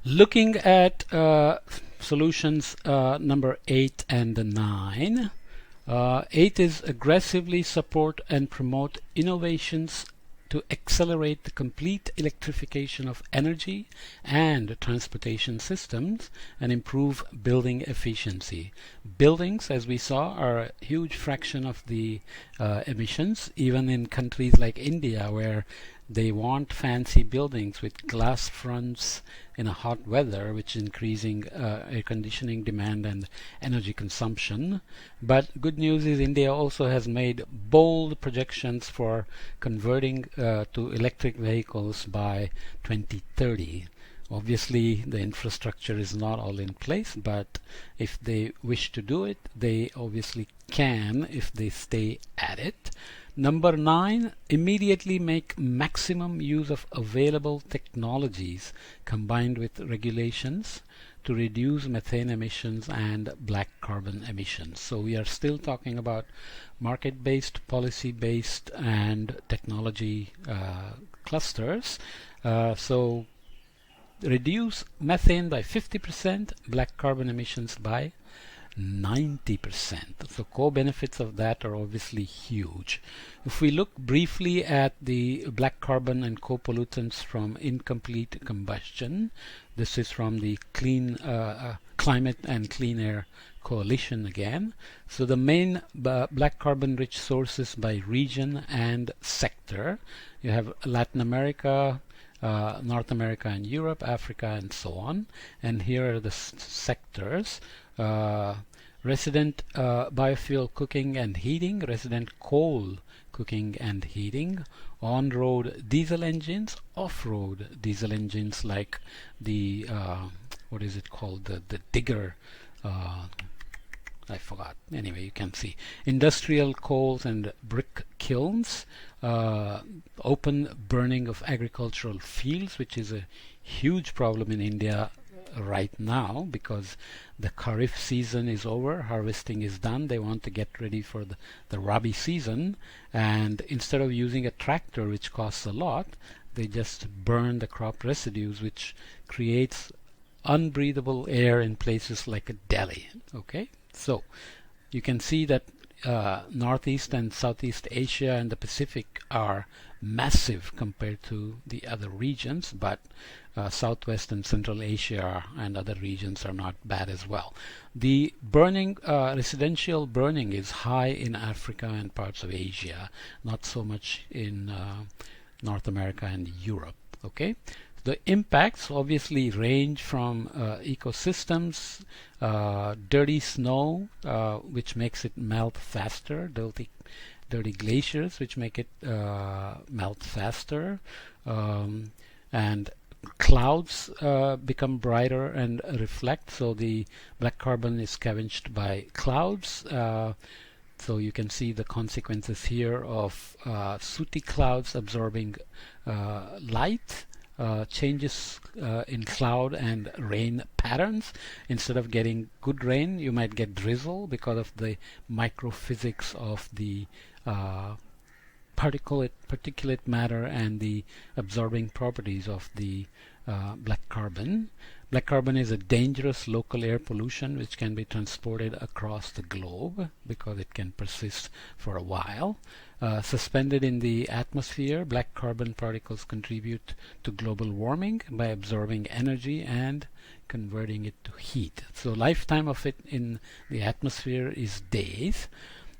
Looking at solutions number 8 and 9. 8 is aggressively support and promote innovations to accelerate the complete electrification of energy and transportation systems and improve building efficiency. Buildings, as we saw, are a huge fraction of the emissions, even in countries like India, where they want fancy buildings with glass fronts in a hot weather, which is increasing air conditioning demand and energy consumption. But good news is India also has made bold projections for converting to electric vehicles by 2030. Obviously, the infrastructure is not all in place, but if they wish to do it, they obviously can if they stay at it. Number 9, immediately make maximum use of available technologies combined with regulations to reduce methane emissions and black carbon emissions. So we are still talking about market-based, policy-based, and technology clusters. So reduce methane by 50%, black carbon emissions by 90%. So co-benefits of that are obviously huge. If we look briefly at the black carbon and co-pollutants from incomplete combustion, this is from the Climate and Clean Air Coalition again. So the main black carbon rich sources by region and sector. You have Latin America, North America and Europe, Africa, and so on. And here are the sectors. Resident biofuel cooking and heating, resident coal cooking and heating, on-road diesel engines, off-road diesel engines like the what is it called, the digger, I forgot. Anyway, you can see industrial coals and brick kilns, open burning of agricultural fields, which is a huge problem in India right now because the Kharif season is over, harvesting is done, they want to get ready for the Rabi season, and instead of using a tractor, which costs a lot, they just burn the crop residues, which creates unbreathable air in places like Delhi. Okay, so you can see that Northeast and Southeast Asia and the Pacific are massive compared to the other regions, but Southwest and Central Asia and other regions are not bad as well. The burning, residential burning is high in Africa and parts of Asia, not so much in North America and Europe. Okay, the impacts obviously range from ecosystems, dirty snow, which makes it melt faster, dirty glaciers, which make it melt faster, and clouds become brighter and reflect, so the black carbon is scavenged by clouds. So you can see the consequences here of sooty clouds absorbing light, changes in cloud and rain patterns. Instead of getting good rain, you might get drizzle because of the microphysics of the particulate matter and the absorbing properties of the black carbon. Black carbon is a dangerous local air pollution which can be transported across the globe because it can persist for a while. Suspended in the atmosphere, black carbon particles contribute to global warming by absorbing energy and converting it to heat. So lifetime of it in the atmosphere is days.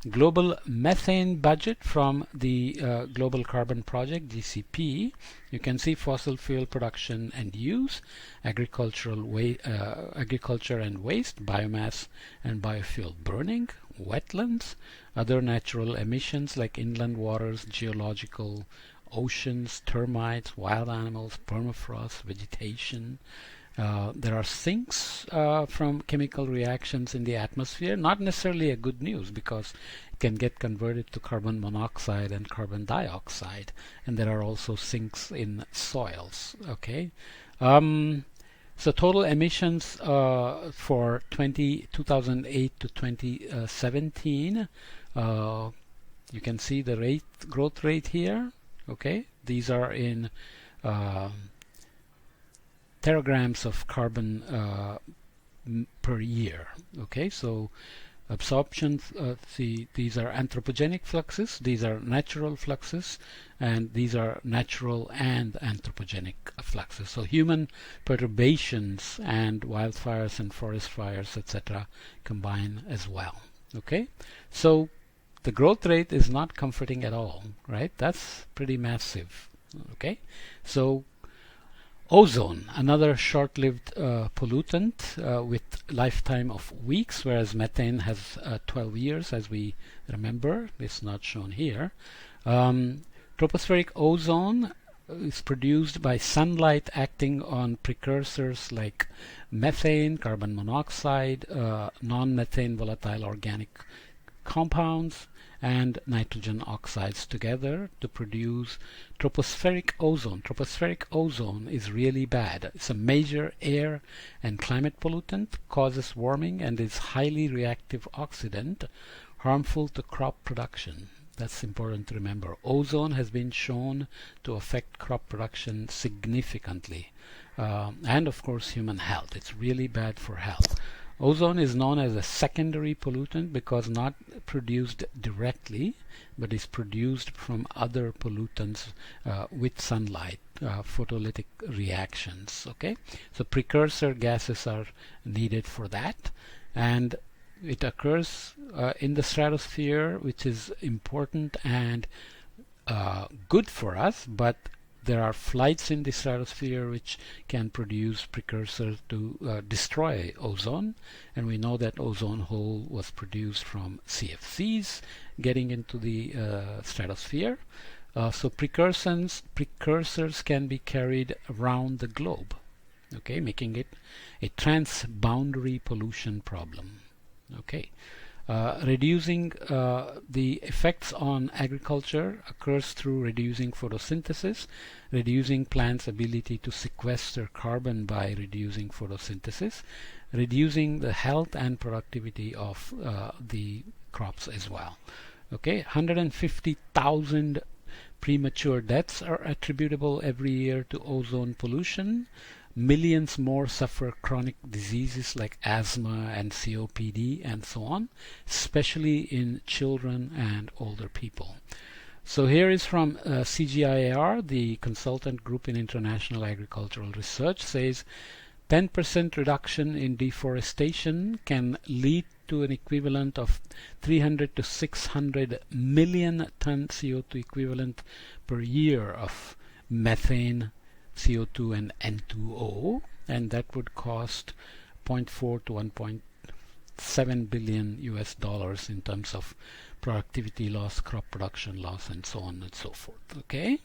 Global methane budget from the Global Carbon Project, GCP. You can see fossil fuel production and use, agriculture and waste, biomass and biofuel burning, wetlands, other natural emissions like inland waters, geological, oceans, termites, wild animals, permafrost, vegetation. There are sinks from chemical reactions in the atmosphere, not necessarily a good news because it can get converted to carbon monoxide and carbon dioxide, and there are also sinks in soils. Okay, so total emissions for 2008 to 2017, you can see the growth rate here. Okay, these are in teragrams of carbon per year. Okay, so absorption, these are anthropogenic fluxes, these are natural fluxes, and these are natural and anthropogenic fluxes. So human perturbations and wildfires and forest fires, etc., combine as well. Okay, so the growth rate is not comforting at all, right? That's pretty massive. Okay, so ozone, another short-lived pollutant with lifetime of weeks, whereas methane has 12 years, as we remember. It's not shown here. Tropospheric ozone is produced by sunlight acting on precursors like methane, carbon monoxide, non-methane volatile organic compounds, and nitrogen oxides together to produce tropospheric ozone. Tropospheric ozone is really bad. It's a major air and climate pollutant, causes warming, and is highly reactive oxidant, harmful to crop production. That's important to remember. Ozone has been shown to affect crop production significantly, and of course human health. It's really bad for health. Ozone is known as a secondary pollutant because not produced directly, but is produced from other pollutants with sunlight, photolytic reactions. Okay, so precursor gases are needed for that, and it occurs in the stratosphere, which is important and good for us, but there are flights in the stratosphere which can produce precursors to destroy ozone, and we know that ozone hole was produced from CFCs getting into the stratosphere. So precursors can be carried around the globe, okay, making it a transboundary pollution problem. Okay. Reducing the effects on agriculture occurs through reducing photosynthesis, reducing plants' ability to sequester carbon by reducing photosynthesis, reducing the health and productivity of the crops as well. Okay, 150,000 premature deaths are attributable every year to ozone pollution. Millions more suffer chronic diseases like asthma and COPD and so on, especially in children and older people. So here is from CGIAR, the consultant group in international agricultural research, says 10% reduction in deforestation can lead to an equivalent of 300 to 600 million ton CO2 equivalent per year of methane, CO2 and N2O, and that would cost 0.4 to 1.7 billion US dollars in terms of productivity loss, crop production loss, and so on and so forth. Okay,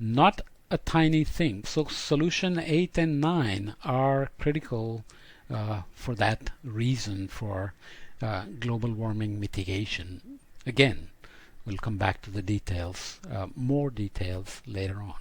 not a tiny thing. So solution 8 and 9 are critical for that reason for global warming mitigation. Again, we'll come back to the details, more details later on.